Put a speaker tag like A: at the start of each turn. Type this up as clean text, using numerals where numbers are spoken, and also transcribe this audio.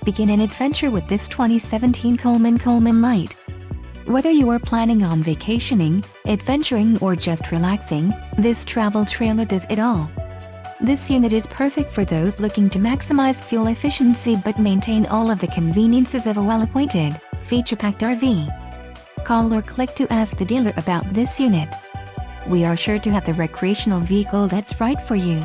A: Begin an adventure with this 2017 Coleman Light. Whether you are planning on vacationing, adventuring or just relaxing, this travel trailer does it all. This unit is perfect for those looking to maximize fuel efficiency but maintain all of the conveniences of a well-appointed, feature-packed RV. Call or click to ask the dealer about this unit. We are sure to have the recreational vehicle that's right for you.